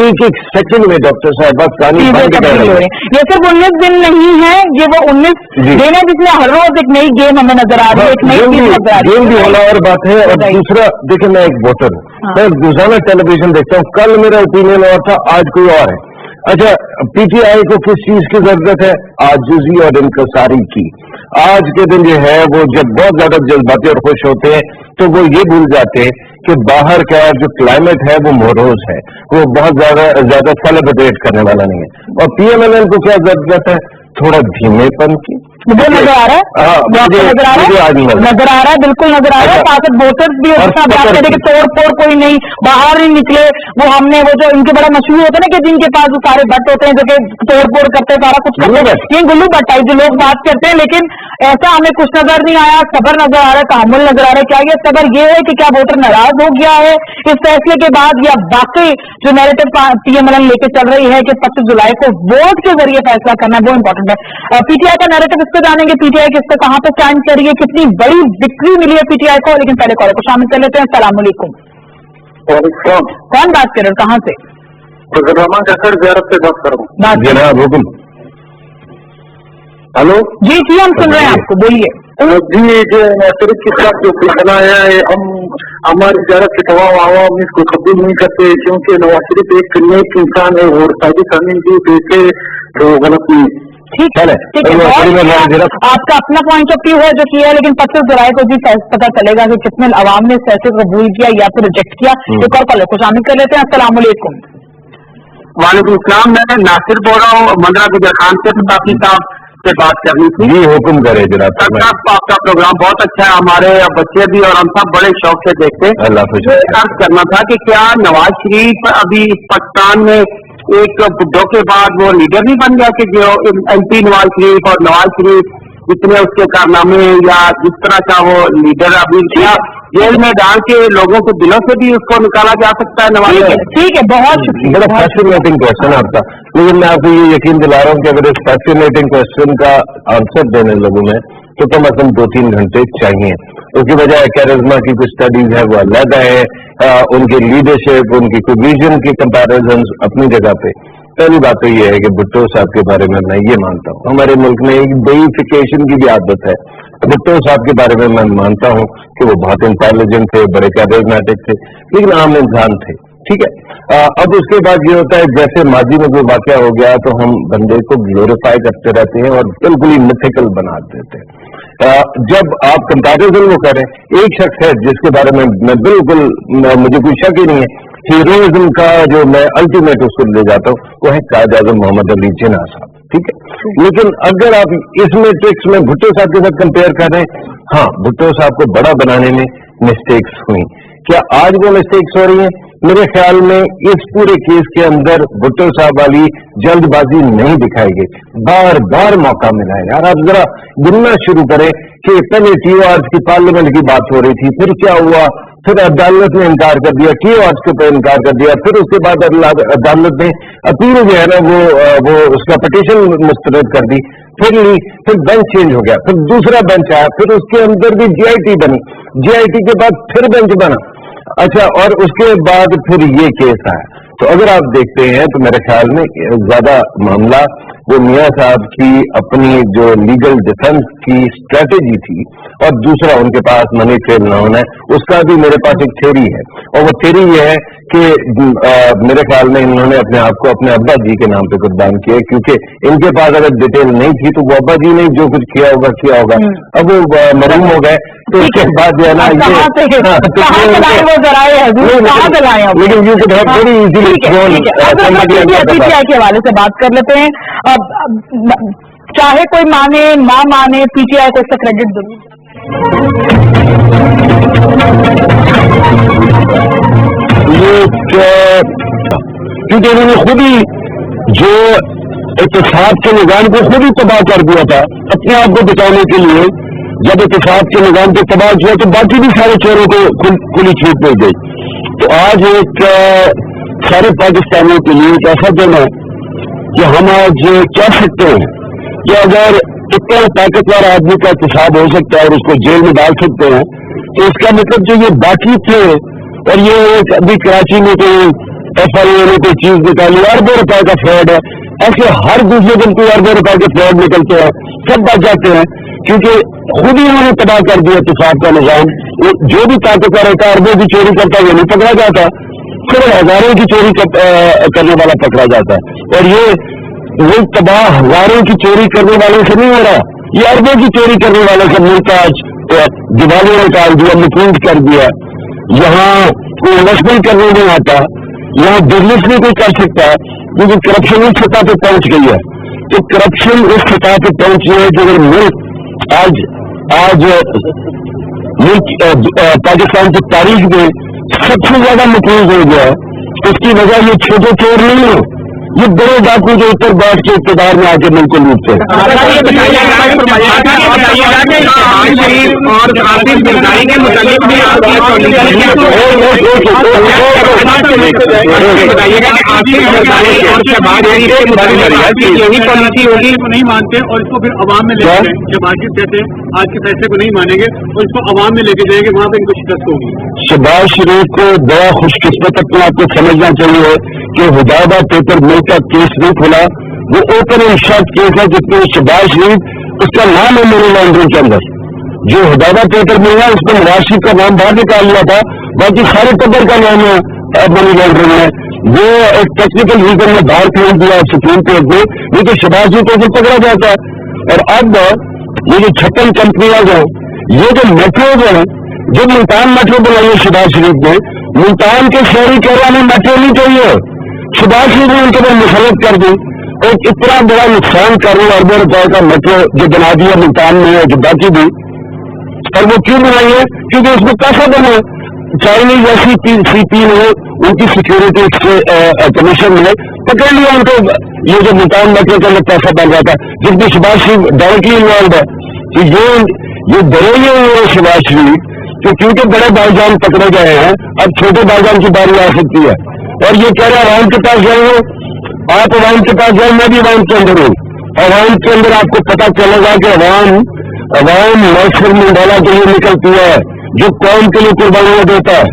एक एक सेकंड में डॉक्टर साहब कहानी बंद कर रहे हैं। ये सिर्फ 19 दिन नहीं है, ये वो 19 दिन है जिसमें हर रोज एक नई गेम हमें नजर आ रही है, एक नई चीज नजर आ रही है। गेम भी होना और बात है। और दूसरा देखिए, मैं एक वोटर हूँ, मैं रोजाना टेलीविजन देखता हूँ, कल मेरा ओपिनियन और था, आज कोई और है। अच्छा, पीटीआई को किस चीज की जरूरत है? आजिज़ी और इनकसारी की। आज के दिन जो है वो जब बहुत ज्यादा जज्बाती और खुश होते हैं तो वो ये भूल जाते हैं कि बाहर का जो क्लाइमेट है वो मोरोज है, वो बहुत ज्यादा सेलिब्रेट करने वाला नहीं है। और पीएमएलएन को क्या जरूरत है? थोड़ा धीमेपन की। मुझे नजर आ रहा है, नजर आ रहा है, बिल्कुल नजर आ रहा है। साथ वोटर्स भी बात करें कि तोड़ फोड़ कोई नहीं, बाहर नहीं निकले। वो हमने वो जो इनके बड़ा मशहूर होता है ना कि जिनके पास वो सारे भट्ट होते हैं जो कि तोड़ फोड़ करते हैं, सारा कुछ करते हैं, ये गुल्लू भट्ट जो लोग बात करते हैं। लेकिन ऐसा हमें कुछ नजर नहीं आया, सबर नजर आ रहा है, तहम्मुल नजर आ रहा है। क्या ये सबर ये है कि क्या वोटर नाराज हो गया है इस फैसले के बाद, या वाकई जो नैरेटिव पीएमएलएन लेके चल रही है कि 25 जुलाई को वोट के जरिए फैसला करना है, वो इंपॉर्टेंट है। पीटीआई का नैरेटिव इस पर जानेंगे, पीटीआई किस पे कहां पे स्टैंड करिए, कितनी बड़ी विक्ट्री मिली है पीटीआई को। लेकिन पहले कॉल को शामिल कर लेते हैं। अस्सलाम वालेकुम। कौन बात कर रहे हो, कहाँ से? रहमान जसर ज़ियारत से बात कर रहा हूँ। जनाब हुकुम। हेलो जी जी, हम सुन रहे हैं आपको, बोलिए। जी, जो नैसरिक के खिलाफ जो फैसला आया है, हम हमारी ज़ियारत के तमाम आवाम इसको कबूल नहीं करते, क्योंकि नवाज शरीफ एक नेक इंसान है और साजिद खानी जी देखे तो गलत नहीं। ठीक है, आपका अपना पॉइंट ऑफ व्यू है जो किया है, लेकिन 25 जुलाई को भी पता चलेगा कि कितने अवाम ने इस फैसले को कबूल किया या फिर रिजेक्ट किया। एक और कॉल को शामिल कर लेते हैं। अस्सलाम वालेकुम। वालेकुम सलाम, मैं नासिर बोल रहा हूँ मंदरा गुजर खान से, काफी साहब से बात करनी थी। जी हुक्म करे जनाब। आपका प्रोग्राम बहुत अच्छा है, हमारे बच्चे भी और हम सब बड़े शौक से देखते हैं। अल्लाह अर्ज करना था कि क्या नवाज शरीफ अभी पाकिस्तान में एक बुड्ढों के बाद वो लीडर नहीं बन गया कि जो एमपी नवाज शरीफ और नवाज शरीफ जितने उसके कारनामे या जिस तरह का वो लीडर अभी क्या जेल में डाल के लोगों के दिलों से भी उसको निकाला जा सकता है नवाज शरीफ? ठीक है, बहुत शुक्रिया। बड़ा फैसिनेटिंग क्वेश्चन आपका, लेकिन मैं आपको ये यकीन दिला रहा हूँ कि अगर इस फैसिनेटिंग क्वेश्चन का आंसर देने लोगों में तो कम अज कम 2-3 घंटे चाहिए। उसकी वजह कैरिज्मा की कुछ स्टडीज है वो अलग है, उनकी लीडरशिप, उनकी विजन की कंपैरिजन अपनी जगह पे। पहली बात तो ये है कि भुट्टो साहब के बारे में मैं ये मानता हूँ, हमारे मुल्क में एक डेइफिकेशन की भी आदत है। भुट्टो साहब के बारे में मैं मानता हूँ कि वो बहुत इंटेलिजेंट थे, बड़े कैरिज्मेटिक थे, लेकिन आम इंसान थे। ठीक है, अब उसके बाद ये होता है जैसे माजी में कोई वाकया हो गया तो हम बंदे को ग्लोरीफाई करते रहते हैं और बिल्कुल ही मिथिकल बना देते हैं। जब आप कंपैरिजन वो करें, एक शख्स है जिसके बारे में मैं बिल्कुल मुझे कोई शक ही नहीं है, हीरोइज्म का जो मैं अल्टीमेट उसको ले जाता हूँ वो है कायद आज़म मोहम्मद अली जिन्ना साहब। ठीक है, लेकिन अगर आप इस मैट्रिक्स में भुट्टो साहब के साथ कंपेयर कर रहे हैं, हाँ भुट्टो साहब को बड़ा बनाने में मिस्टेक्स हुई। क्या आज वो मिस्टेक्स हो रही हैं? मेरे ख्याल में इस पूरे केस के अंदर भुट्टो साहब वाली जल्दबाजी नहीं दिखाई गई, बार बार मौका मिला है। यार आप जरा गिनना शुरू करें कि पहले टीओआर की पार्लियामेंट की बात हो रही थी, फिर क्या हुआ, फिर अदालत ने इनकार कर दिया, टीओआर के ऊपर इनकार कर दिया, फिर उसके बाद अदालत ने अपील जो है ना वो उसका पिटीशन मुस्तरद कर दी, फिर ली, फिर बेंच चेंज हो गया, फिर दूसरा बेंच आया, फिर उसके अंदर भी जीआईटी बनी, जीआईटी के बाद फिर बेंच बना। अच्छा, और उसके बाद फिर ये केस आया। तो अगर आप देखते हैं तो मेरे ख्याल में ज्यादा मामला वो मियां साहब की अपनी जो लीगल डिफेंस की स्ट्रेटेजी थी और दूसरा उनके पास मनी ट्रेल ना होना है, उसका भी मेरे पास एक थ्योरी है। और वो थ्योरी ये है कि मेरे ख्याल में इन्होंने अपने आप को अपने अब्बा जी के नाम पे कुर्बान किया, क्योंकि इनके पास अगर डिटेल नहीं थी तो वो अब्बा जी ने जो कुछ किया होगा। अब वो मरूम हो गए तो उसके बाद जो है ना लेकिन you could have very easily PTI के हवाले से बात कर लेते हैं। चाहे कोई माने ना माने, पीटीआई को इसका क्रेडिट जरूर। ये क्योंकि उन्होंने खुद ही जो एहतसाब के निज़ाम को खुद ही तबाह कर दिया था अपने आप को बचाने के लिए। जब एहतसाब के निज़ाम को तबाह किया तो बाकी भी सारे चोरों को खुली छूट मिल गई। तो आज एक सारे पाकिस्तानियों के लिए एक ऐसा दिन है कि हम आज कह सकते हैं कि अगर इतना ताकतवर आदमी का एहतसाब हो सकता है और उसको जेल में डाल सकते हैं, तो इसका मतलब जो ये बाकी थे, और ये एक अभी कराची में कोई FIA ने कोई चीज निकाली, अरबों रुपए का फ्रॉड है, ऐसे हर दूसरे दिन कोई अरबों रुपए के फ्रॉड निकलते हैं, सब बच जाते हैं क्योंकि खुद ही उन्होंने तबाह कर दिया एहतसाब का निजाम। जो भी ताकतवर होता है अरबों की चोरी करता है वो नहीं पकड़ा जाता, सिर्फ हजारों की चोरी करने वाला पकड़ा जाता है। और ये तबाह हजारों की चोरी करने वालों से नहीं हो रहा, ये अरबों की चोरी करने वालों से मुल्क आज दिवाली निकाल दिया, मुकूद कर दिया। यहाँ कोई इन्वेस्टमेंट करने नहीं आता, यहाँ बिजनेस नहीं कोई कर सकता क्योंकि करप्शन उस सतह पे पहुंच गई है। तो करप्शन उस सतह पे पहुंची है जो अगर मुल्क आज मुल्क पाकिस्तान की तारीख में सबसे ज्यादा मकबूल हो गया है, उसकी वजह ये छोटे चोर नहीं है, ये बड़े डाकू जो ऊपर बैठ के इक़्तिदार में आके मुल्क को लूटते हैं। यही पॉलिसी होगी नहीं मानते और इसको फिर अवाम में लेके जाएंगे, जब आसिफ कहते आज के फैसले को नहीं मानेंगे और इसको अवाम में लेके जाएंगे, वहाँ पे इनको शिकस्त होगी। शहबाज शरीफ को बड़ा खुशकिस्मत अपने आप को समझना चाहिए कि हुदायबा पेपर मिल का केस नहीं खुला, वो ओपन एंड शट केस है जिसमें शहबाज शरीफ उसका नाम है मनी लॉन्ड्रिंग के अंदर। जो हुदायबा पेपर मिल है उसमें नवाज शरीफ का नाम बाहर निकाल लिया था, बाकी सारे टब्बर का नाम है मनी लॉन्ड्रिंग में। वो एक टेक्निकल रीजन में बाहर फेंक दिया सुप्रीम कोर्ट में, नहीं तो शहबाज शरीफ को पकड़ा जाता है। और अब ये जो 56 कंपनियां हैं, ये जो मेट्रोज हैं, जो मुल्तान मेट्रो बनाई है शहबाज शरीफ ने, मुल्तान के शहरी केरला में मेट्रो नहीं चाहिए, शहबाज शरीफ ने उनके ऊपर मुसलत कर दी और इतना बड़ा नुकसान कर रही है, अरबों रुपए का मेट्रो जो बना दिया मुल्तान में है, जो बाकी भी। और वो क्यों बनाई है? क्योंकि उसमें पैसा बना। चाइनीज ऐसी CP ने उनकी सिक्योरिटी कमीशन ने पकड़ लिया उनको, ये जो मुल्तान मेट्रो के अंदर पैसा बन रहा था जिसमें शहबाज शरीफ डायरेक्टली इन्वॉल्व है। तो ये डरे ही हुए हैं शहबाज शरीफ कि क्योंकि बड़े भाईजान पकड़े गए हैं, अब छोटे भाईजान की बारी आ सकती है। और ये कह रहे हैं अवाम के पास जाएंगे, आप अवाम के पास जाए, मैं भी अवाम के अंदर हूँ। अवाम के अंदर आपको पता चलेगा कि अवाम नेल्सन मंडेला के लिए निकलती है, जो कौम के लिए कुर्बानियां देता है।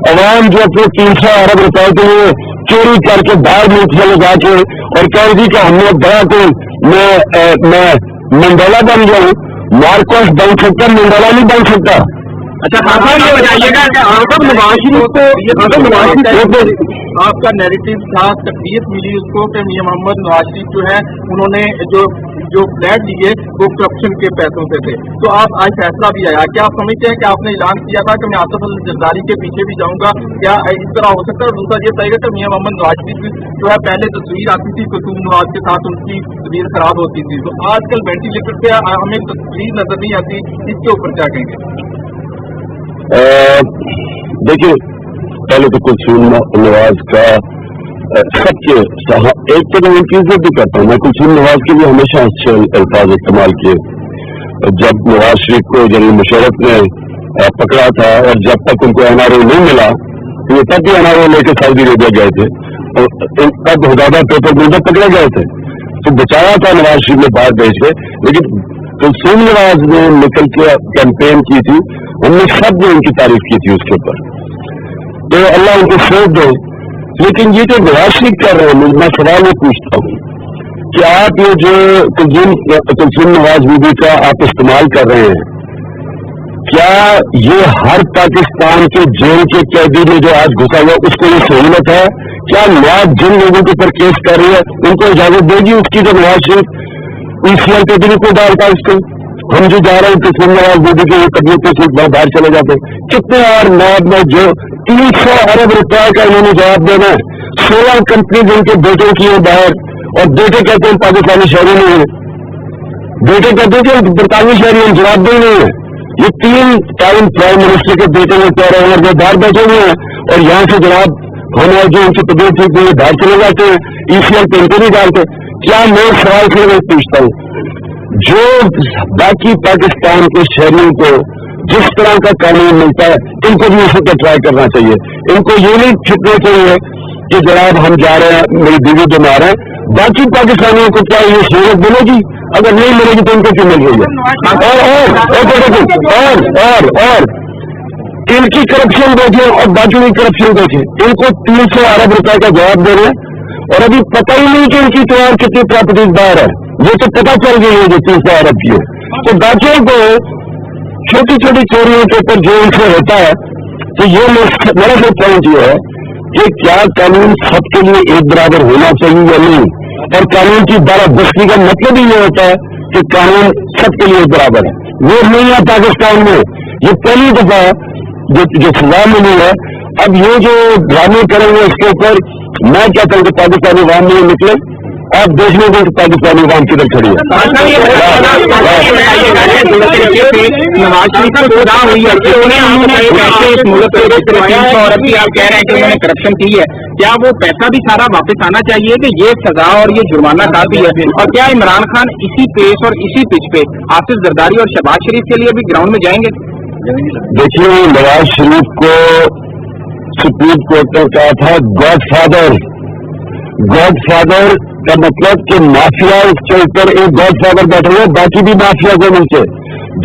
अवाम जो अपने 300 अरब रुपए के लिए चोरी करके बाहर मुल्क में लगा के और कह रही कि हमने बड़ा कोई मैं मंडेला बन जाऊं, मार्कोस बन सकता, मंडेला नहीं बन सकता। अच्छा ये बताइएगा कि नवाज शरीफ को आपका नैरेटिव था, तकलीफ मिली उसको कि मियां मोहम्मद नवाज शरीफ जो है उन्होंने जो फ्लैट लिए वो करप्शन के पैसों से थे, तो आप आज फैसला भी आया, क्या आप समझते हैं कि आपने ऐलान किया था कि मैं आसिफ अली जरदारी के पीछे भी जाऊंगा, क्या इस तरह हो सकता है? दूसरा ये बताइएगा कि मियां मोहम्मद नवाज शरीफ जो है पहले तस्वीर आती थी कुतुब नवाज के साथ, उनकी तस्वीर खराब होती थी, तो आजकल वेंटिलेटर पे हमें तस्वीर नजर नहीं आती, इसके ऊपर क्या कहेंगे? देखिए, पहले तो कुलसूम नवाज का सबके एक तो मैं उनकी इज्जत भी करता हूँ, मैं कुलसूम नवाज के लिए हमेशा अच्छे अल्फाज इस्तेमाल किए। जब नवाज शरीफ को जनरल मुशर्रफ ने पकड़ा था और जब तक उनको NRO नहीं मिला, तो ये तब भी NRO लेकर सऊदी अरेबिया गए थे, और तब हुदायबा पेपर में पकड़े गए थे, तो बचाया था नवाज शरीफ ने बाहर भेज के। लेकिन कुलसूम नवाज ने निकल के कैंपेन की थी, हमने सब ने उनकी तारीफ की थी उसके ऊपर, तो अल्लाह उनको सोच दे। लेकिन ये जो नवाज शरीफ कर रहे हैं, मैं सवाल ये पूछता हूँ कि आप ये जो कुलसूम नवाज बीबी का आप इस्तेमाल कर रहे हैं, क्या ये हर पाकिस्तान के जेल के कैदी में जो आज घुसा हुआ उसको ये सहूलत है? क्या नवाज जिन लोगों के ऊपर केस कर रही है उनको इजाजत देगी उसकी, जो नवाज शरीफ PCL के दिन को डालता है उसको? हम जो जा रहे हैं कुलसूम नवाज बीबी के कदमों के सीट बाहर चले जाते हैं। कितने और नवाब में जो 300 अरब रुपए का इन्होंने जवाब देना है, 16 कंपनी जिनके बेटों की है बाहर, और बेटे कहते हैं पाकिस्तानी शहरी नहीं है। بیٹے کہتے ہیں کہ برطانوی شہری ہم جواب دیں نہیں ہے. یہ 3 ٹائم پرائم منسٹر کے بیٹے میں کہہ رہے ہیں اور وہ باہر بیٹھے ہوئے ہیں اور یہاں سے جناب ہمیں جو ان کی طبیعت ٹھیک نہیں ہے باہر چلے جاتے ہیں, ECL پہ ان کو نہیں ڈالتے. کیا میں سوال سے میں پوچھتا ہوں, جو باقی پاکستان کے شہریوں کو جس طرح کا قانون ملتا ہے ان کو بھی اسی پہ ٹرائی کرنا چاہیے. ان کو یہ نہیں چھپنا چاہیے کہ جناب ہم جا رہے ہیں, میری بیوی بیمار ہے. باقی پاکستانیوں کو کیا یہ سہولت ملے گی؟ اگر نہیں ملے گی تو ان کو کیوں مل رہی ہے؟ اور ان کی کرپشن دیکھیں اور باقی کی کرپشن دیکھیں. ان کو 300 ارب روپے کا جواب دے رہے ہیں اور ابھی پتہ ہی نہیں کہ ان کی تیار کتنی پراپرٹیز باہر ہے. یہ تو پتہ چل گئی ہے جو 300 ارب کی ہے. تو باقیوں کو چھوٹی چھوٹی چوریوں کے اوپر جو ان سے ہوتا ہے, تو یہ میرا جو پوائنٹ یہ ہے کہ کیا قانون سب کے لیے ایک برابر ہونا چاہیے یا نہیں. اور قانون کی بالادستی کا مطلب ہی یہ ہوتا ہے کہ قانون سب کے لیے ایک برابر ہے. وہ نہیں ہے پاکستان میں. یہ پہلی دفعہ جو سزا ملی ہے. اب یہ جو ڈرامے کریں گے اس کے اوپر میں کہتا ہوں کہ پاکستانی عوام میں نکلے. آپ دیکھنے کو پاکستانی عوام کدھر کھڑی ہے. نواز شریف کو خدا ہوئی ہے اس ملک کے اور ابھی آپ کہہ رہے ہیں کہ انہوں نے کرپشن کی ہے. کیا وہ پیسہ بھی سارا واپس آنا چاہیے کہ یہ سزا اور یہ جرمانہ کافی ہے؟ اور کیا عمران خان اسی پیس اور اسی پچ پہ آصف زرداری اور شہباز شریف کے لیے بھی گراؤنڈ میں جائیں گے؟ دیکھیے, نواز شریف کو سپریم کورٹ نے کہا تھا گاڈ فادر. گاڈ فادر کا مطلب کہ مافیا کے اوپر ایک گاڈ فادر بیٹھے ہوئے, باقی بھی مافیا کو مل کے.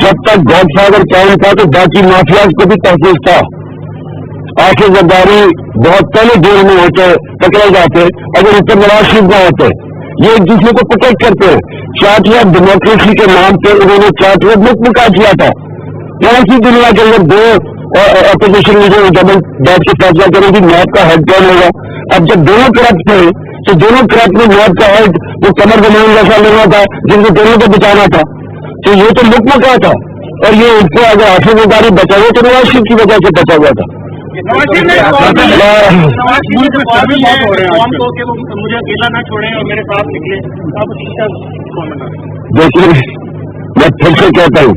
جب تک گاڈ فادر قائم تھا تو باقی مافیا کو بھی تحفظ تھا. آصف زرداری بہت پہلے جیل میں ہوتے پکڑے جاتے اگر اوپر نواز شریف نہ ہوتے. یہ ایک دوسرے کو پروٹیکٹ کرتے ہیں. چاٹیا ڈیموکریسی کے نام پہ انہوں نے چاٹیا ملک مکا دیا تھا. ایسی دنیا کے اندر 2 اپوزیشن لیڈر ڈبل بیٹھ کے فیصلہ کریں گی نیب کا ہیڈ کون ہوگا. اب جب دونوں کرپٹ تھے تو دونوں کرپٹ میں نیب کا ہیڈ وہ کمر زمان جیسا لینا تھا جن کو دونوں کو بچانا تھا. تو یہ تو ملک مکا تھا. اور یہ ان کو اگر آصف زرداری بچا ہوا تو نواز شریف کی وجہ سے بچا ہوا تھا. مجھے اکیلا نہ چھوڑیں اور میرے ساتھ نکلے. دیکھیے, میں پھر سے کہتا ہوں,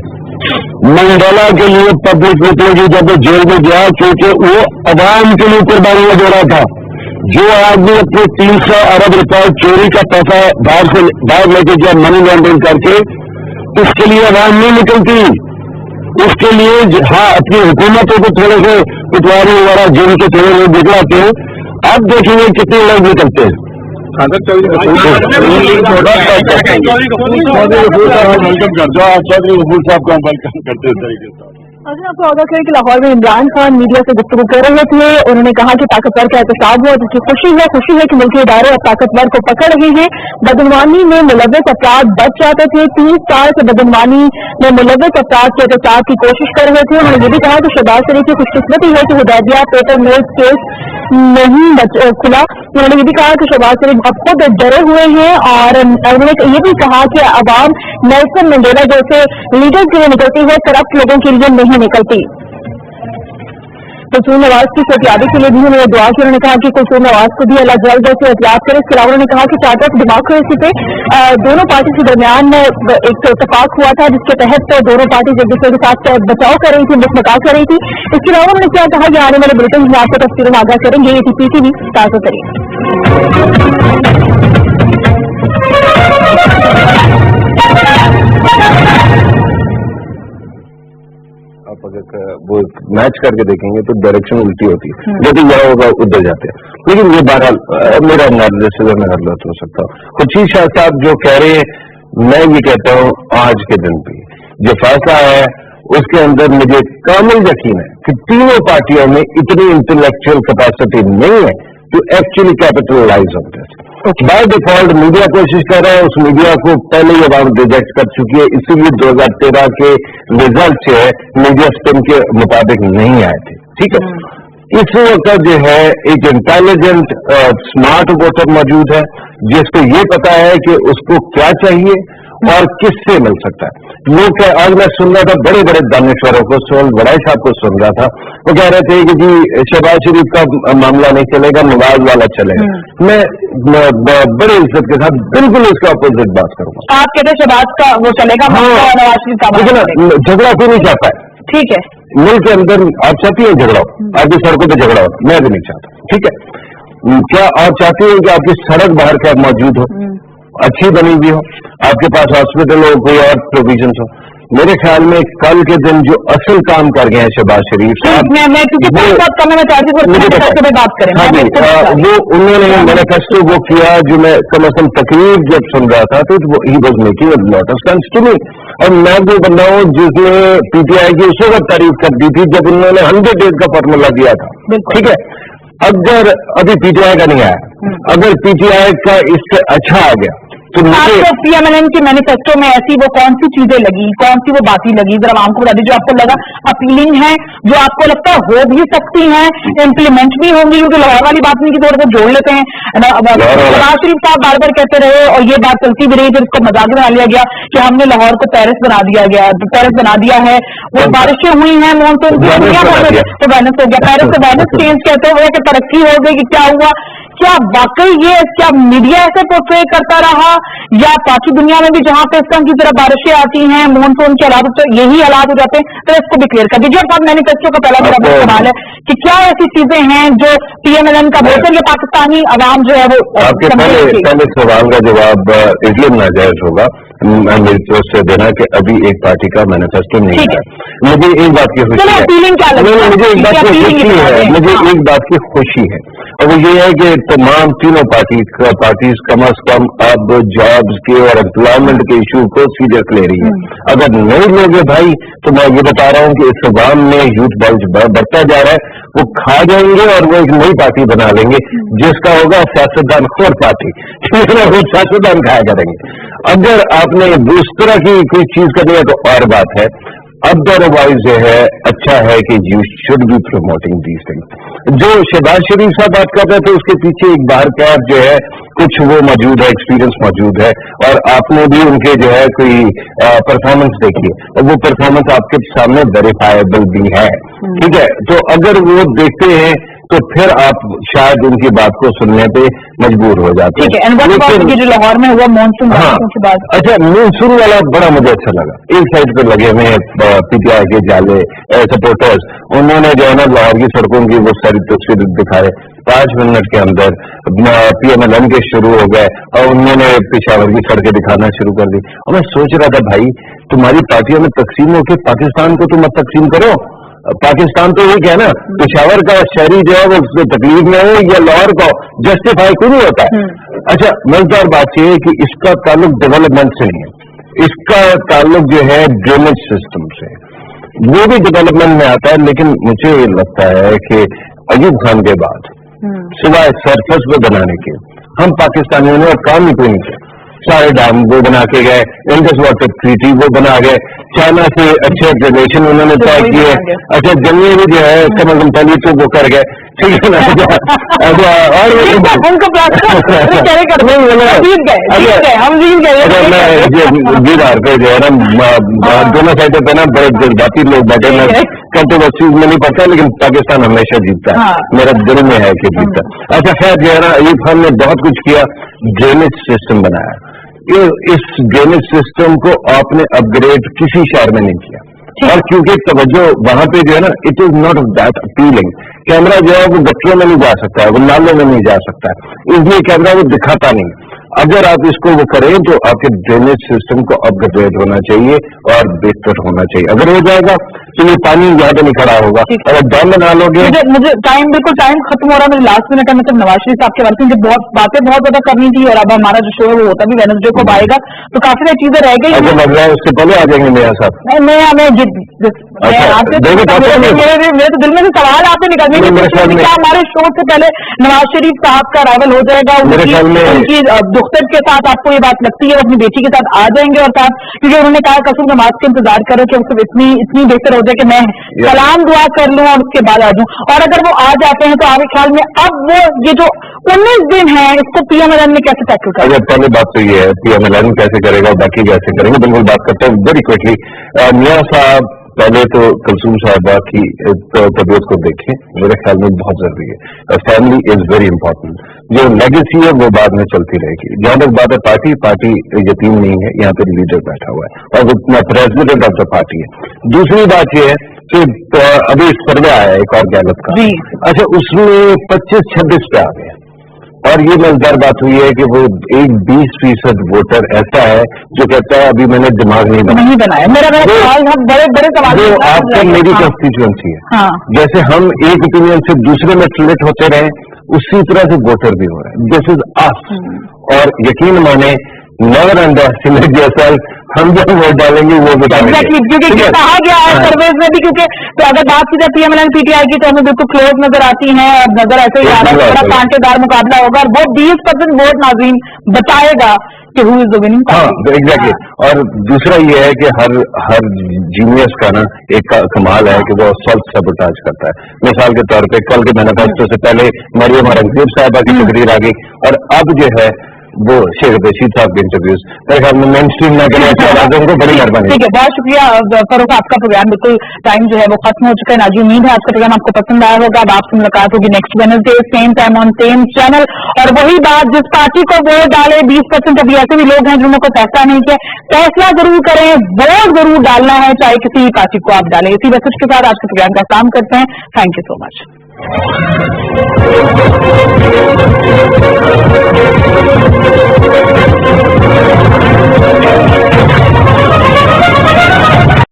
منڈیلا کے لیے پبلک نکلے گی جب وہ جیل میں گیا کیونکہ وہ عوام کے لیے قربانیاں دے رہا تھا. جو آدمی اپنے 300 ارب روپے چوری کا پیسہ باہر لے کے گیا منی لانڈرنگ کر کے, اس کے لیے عوام نہیں نکلتی. اس کے لیے ہاں اپنی حکومتوں کو تھوڑے سے پٹواری وغیرہ جن کے تھوڑے لوگ نکلاتے ہیں. اب دیکھیں گے کتنے لوگ نکلتے ہیں. آپ کو آگاہ کریں کہ لاہور میں عمران خان میڈیا سے گفتگو کر رہے تھے. انہوں نے کہا کہ طاقتور کا احتساب ہوا, جس کی خوشی ہے کہ ملکی ادارے اور طاقتور کو پکڑ رہے ہیں. بدعنوانی میں ملوث افراد بچ جاتے تھے. 30 سال سے بدعنوانی میں ملوث افراد کے احتساب کی کوشش کر رہے تھے. انہوں نے یہ بھی کہا کہ شہباز شریف کی خوش قسمتی ہے کہ حدیبیہ پیپر میل کیس نہیں کھلا. انہوں نے یہ بھی کہا کہ شہباز شریف اب خود ڈرے ہوئے ہیں اور انہوں نے یہ بھی کہا کہ عوام نیلسن منڈیلا جیسے لیڈر کے لیے نکلتی ہے, کرپٹ لوگوں کے لیے نہیں نکلتی. کلثوم نواز کی صحتیابی کے لیے بھی انہوں نے دعا کی. انہوں نے کہا کہ کلثوم نواز کو بھی اللہ جلد سے احتیاط کرے. اس کے علاوہ انہوں نے کہا کہ چارٹر ڈیموکریسی پہ دونوں پارٹی کے درمیان میں ایک اتفاق ہوا تھا جس کے تحت دونوں پارٹی ایک دوسرے کے ساتھ بچاؤ کر رہی تھی, مکمل کر رہی تھی. اس کے علاوہ انہوں نے کیا کہا کہ آنے والے بلیٹن میں آپ کو تفصیل میں آگاہ کریں گے. یہ PTV تازہ ترین. آپ اگر وہ میچ کر کے دیکھیں گے تو ڈائریکشن الٹی ہوتی ہے, لیکن یہاں ہوگا ادھر جاتے ہیں. لیکن یہ بہرحال میرا انالیسس ہے, میں غلط ہو سکتا ہوں. خورشید شاہ صاحب جو کہہ رہے ہیں, میں یہ کہتا ہوں آج کے دن بھی جو فیصلہ ہے اس کے اندر مجھے کامل یقین ہے کہ تینوں پارٹیوں میں اتنی انٹلیکچوئل کیپیسٹی نہیں ہے to actually capitalize on this. By default media کوشش کر رہا ہے, اس میڈیا کو پہلے ہی عوام ریجیکٹ کر چکی ہے. اسی لیے 2013 کے ریزلٹ جو ہے میڈیا اسپن کے مطابق نہیں آئے تھے. ٹھیک ہے, اس وقت جو ہے ایک انٹیلیجنٹ اسمارٹ ووٹر موجود ہے جس کو یہ پتا ہے کہ اس کو کیا چاہیے اور کس سے مل سکتا ہے؟ لوگ آج میں سن رہا تھا بڑے بڑے دانشوروں کو، سول بڑائی صاحب کو سن رہا تھا، وہ کہہ رہے تھے کہ جی شہباز شریف کا معاملہ نہیں چلے گا، نواز والا چلے گا۔ میں بڑے عزت کے ساتھ بالکل اس کا اپوزٹ بات کروں گا۔ آپ کہتے ہیں شہباز کا وہ چلے گا، نواز شریف کا جھگڑا کوئی نہیں چاہتا ہے، ٹھیک ہے، ملک کے اندر آپ چاہتی ہیں جھگڑا ہو، آپ کی سڑکوں پہ جھگڑا ہو، میں بھی نہیں چاہتا، ٹھیک ہے۔ کیا آپ چاہتی ہیں کہ آپ کی سڑک باہر کا موجود ہو، اچھی بنی ہوئی ہو، آپ کے پاس ہاسپٹل ہو، کوئی اور پروویژنس ہو؟ میرے خیال میں کل کے دن جو اصل کام کر گئے ہیں شہباز شریف صاحب، وہ انہوں نے مینیفیسٹو وہ کیا جو میں کم از کم تقریر جب سن رہا تھا تو he was making a lot of sense to me, اور میں وہ بندہ ہوں جس نے پی ٹی آئی کی اس وقت تعریف کر دی تھی جب انہوں نے 100 days کا فارمولا دیا تھا، ٹھیک ہے۔ اگر ابھی پی ٹی آئی کا نہیں آیا، اگر پی ٹی آئی کا اس سے اچھا آ گیا تو پی ایم ایل این کی مینیفیسٹو میں ایسی وہ کون سی چیزیں لگی، کون سی وہ باتیں لگی، ذرا عوام کو بتا دیجیے جو آپ کو لگا اپیلنگ ہے، جو آپ کو لگتا ہے ہو بھی سکتی ہیں، امپلیمنٹ بھی ہوں گی، کیونکہ لاہور والی بات نہیں کی تھوڑا سا جوڑ لیتے ہیں۔ نواز شریف صاحب بار بار کہتے رہے اور یہ بات چلتی بھی رہی، پھر اس کو مذاق بنا لیا گیا کہ ہم نے لاہور کو پیرس بنا دیا ہے، وہ بارشیں ہوئی ہیں مونسون کی، تو وینس ہو گیا، پیرس سے وینس چینج کہتے ہوئے کہ ترقی ہو گئی، کہ کیا ہوا؟ کیا واقعی یہ کیا میڈیا ایسے پورٹری کرتا رہا، یا باقی دنیا میں بھی جہاں پہ اس طرح کی طرح بارشیں آتی ہیں مونسون کے حالات یہی حالات ہو جاتے ہیں؟ تو اس کو بھی کلیئر کر دیجیے۔ اور مینیفیسٹو کا پہلا میرا سوال ہے کہ کیا ایسی چیزیں ہیں جو پی ایم ایل این کا ووٹر یا پاکستانی عوام جو ہے وہ آپ کے پہلے سوال کا جواب اس لیے ناجائز ہوگا میری طرف سے دینا کہ ابھی ایک پارٹی کا مینیفیسٹو نہیں ہے۔ مجھے ایک بات کی خوشی ہے، مجھے ایک بات کی خوشی ہے، اور وہ یہ ہے کہ تمام تینوں پارٹیز کم از کم اب جابز کے اور امپلائمنٹ کے ایشو کو سیریس لے رہی ہے۔ اگر نہیں لوگے بھائی تو میں یہ بتا رہا ہوں کہ اس عوام میں یوتھ بلج بڑھتا جا رہا ہے، وہ کھا جائیں گے اور وہ ایک نئی پارٹی بنا لیں گے جس کا ہوگا سیاستدان خور پارٹی، وہ سیاستدان کھایا کریں گے۔ اگر آپ نے اس طرح کی کوئی چیز کرنی ہے تو اور بات ہے، ادر وائز یہ ہے اچھا ہے کہ you should be promoting these things. جو شہباز شریف صاحب بات کر رہے تھے اس کے پیچھے ایک باہر کا جو ہے کچھ وہ موجود ہے، ایکسپیرینس موجود ہے، اور آپ نے بھی ان کے جو ہے کوئی پرفارمنس دیکھی ہے، اور وہ پرفارمنس آپ کے سامنے ویریفائبل بھی ہے، ٹھیک ہے۔ تو اگر وہ دیکھتے ہیں تو پھر آپ شاید ان کی بات کو سننے پہ مجبور ہو جاتے ہیں۔ جو لاہور میں ہوا مانسون، اچھا مانسون والا بڑا مجھے اچھا لگا، ایک سائڈ پہ لگے ہوئے پی ٹی آئی کے جالے سپورٹرز، انہوں نے جو ہے نا لاہور کی سڑکوں کی وہ ساری تصویر دکھائے، 5 منٹ کے اندر پی ایم ایل این کے شروع ہو گئے اور انہوں نے پشاور کی سڑکیں دکھانا شروع کر دی۔ اور میں سوچ رہا تھا بھائی تمہاری پارٹیوں میں تقسیم ہو کے پاکستان کو تم تقسیم کرو، پاکستان تو یہ کہنا پشاور کا شہری جو ہے وہ تکلیف میں ہو یا لاہور کا جسٹیفائی کوئی نہیں ہوتا ہے۔ اچھا مزیدار بات یہ ہے کہ اس کا تعلق ڈیولپمنٹ سے نہیں ہے، اس کا تعلق جو ہے ڈرینیج سسٹم سے، وہ بھی ڈیولپمنٹ میں آتا ہے، لیکن مجھے لگتا ہے کہ ایوب خان کے بعد سوائے سرفس پہ بنانے کے ہم پاکستانیوں نے اور کام ہی کوئی نہیں کیا۔ سارے ڈیم وہ بنا کے گئے، انڈس واٹر ٹریٹی وہ بنا گئے، چائنا سے اچھے ریلیشن انہوں نے طے کیے، اچھا جنگلی بھی جو ہے کم از کم پہلی تو وہ کر گئے، ٹھیک ہے نا، اور پہ جو ہے نا دونوں سائڈوں پہ نا بڑے جذباتی لوگ بیٹھے ہیں، کنٹروورسیز میں نہیں پڑتا لیکن پاکستان ہمیشہ جیتتا ہے، میرا دل میں ہے کہ جیتتا۔ اچھا خیر جو ہے نا ایوب خان نے بہت کچھ کیا، ڈرینیج سسٹم بنایا، اس ڈرینیج سسٹم کو آپ نے اپ گریڈ کسی شہر میں نہیں کیا، اور کیونکہ توجہ وہاں پہ جو ہے نا it is not that appealing, camera جو ہے وہ گٹروں میں نہیں جا سکتا ہے، وہ نالوں میں نہیں جا سکتا ہے، اس لیے کیمرہ وہ دکھاتا نہیں۔ اگر آپ اس کو وہ کریں تو آپ کے ڈرینیج سسٹم کو اپ گریڈ ہونا چاہیے اور بہتر ہونا چاہیے، اگر ہو جائے گا تو یہ پانی یہاں پہ نہیں کھڑا ہوگا، اگر ڈیم بنا لو گے۔ مجھے ٹائم بالکل ٹائم ختم ہو رہا ہے، مجھے لاسٹ منٹ ہے، مطلب نواز شریف صاحب کے بارے میں بہت باتیں بہت زیادہ کرنی تھی، اور اب ہمارا جو شو ہے وہ ہوتا بھی ویڈنسڈے کو آئے گا تو کافی ساری چیزیں رہ گئی ہیں، لگ رہا ہے اس سے پہلے آ جائیں گے میاں صاحب۔ میرے تو دل میں سے سوال آپ سے نکل کیا ہمارے شو سے پہلے نواز شریف صاحب کا ارائیول ہو جائے گا، ان کی دختر کے ساتھ آپ کو یہ بات لگتی ہے اپنی بیٹی کے ساتھ آ جائیں گے، اور ساتھ کیونکہ انہوں نے کہا قسم نماز کا انتظار کرو کہ اتنی بہتر ہو सोचे कि मैं सलाम दुआ कर लूं और उसके बाद आ जाऊं, और अगर वो आ जाते हैं तो आपके ख्याल में अब वो ये जो 19 दिन है इसको PMLN ने कैसे टैकल करेगा? अच्छा, पहली बात तो ये है PMLN कैसे करेगा और बाकी कैसे करेंगे, बिल्कुल बात करते हैं वेरी क्विकली। मियां साहब पहले तो कलसूम साहबा की तबीयत को देखें, मेरे ख्याल में बहुत जरूरी है। Family is very important. जो लेगेसी है वो बाद में चलती रहेगी। जहां तक बात है पार्टी यतीम नहीं है, यहाँ पे लीडर बैठा हुआ है और वो प्रेसिडेंट ऑफ द पार्टी है। दूसरी बात ये है कि अभी सर्वे आया एक और गैलत का, अच्छा उसमें 25-26 पे आ गया, और ये मजेदार बात हुई है कि वो 20% वोटर ऐसा है जो कहता है अभी मैंने दिमाग नहीं बनाया। मेरा सवाल, हम बड़े बड़े सवाल, वो आपका मेरी कंस्टिट्यूएंसी है। हाँ। जैसे हम एक ओपिनियन से दूसरे में ट्रिलेट होते रहे, उसी तरह से वोटर भी हो रहा है। दिस इज अस, और यकीन माने नेवर अंडर एस्टिमेट योरसेल्फ, हम जब वोट डालेंगे वो बताएंगे। क्योंकि कहा गया है सर्वेज में भी, क्योंकि तो अगर बात की जाए PMLN PTI की तो हमें बिल्कुल क्लोज नजर आती है, और नजर ऐसे ही आ रहा है बड़ा कांटेदार मुकाबला होगा, और वो 20% वोट नाज़रीन बताएगा कि who is the winning party. Exactly. और दूसरा ये है कि हर जीनियस का ना एक कमाल है कि वो सेल्फ सबोटाज करता है। मिसाल के तौर पे कल के मैनिफेस्टो से पहले मरियम रंगीब साहबा की तकरीर आ गई, और अब जो है वो शेख रशीद साहब के इंटरव्यूज मेन स्ट्रीम न करें, उनको बड़ी मेहरबानी। ठीक है, बहुत शुक्रिया फरूख, आपका प्रोग्राम बिल्कुल टाइम जो है वो खत्म हो चुका है। नाजी उम्मीद है आपका प्रोग्राम आपको पसंद आया होगा। अब आपसे मुलाकात होगी next Wednesday same time on same channel. और वही बात, जिस पार्टी को वोट डाले 20%, अभी ऐसे भी लोग हैं जिन्होंने कोई फैसला नहीं किया, फैसला जरूर करें, वोट जरूर डालना है, चाहे किसी पार्टी को आप डालें। इसी मैसेज के साथ आज के प्रोग्राम का काम करते हैं। Thank you so much.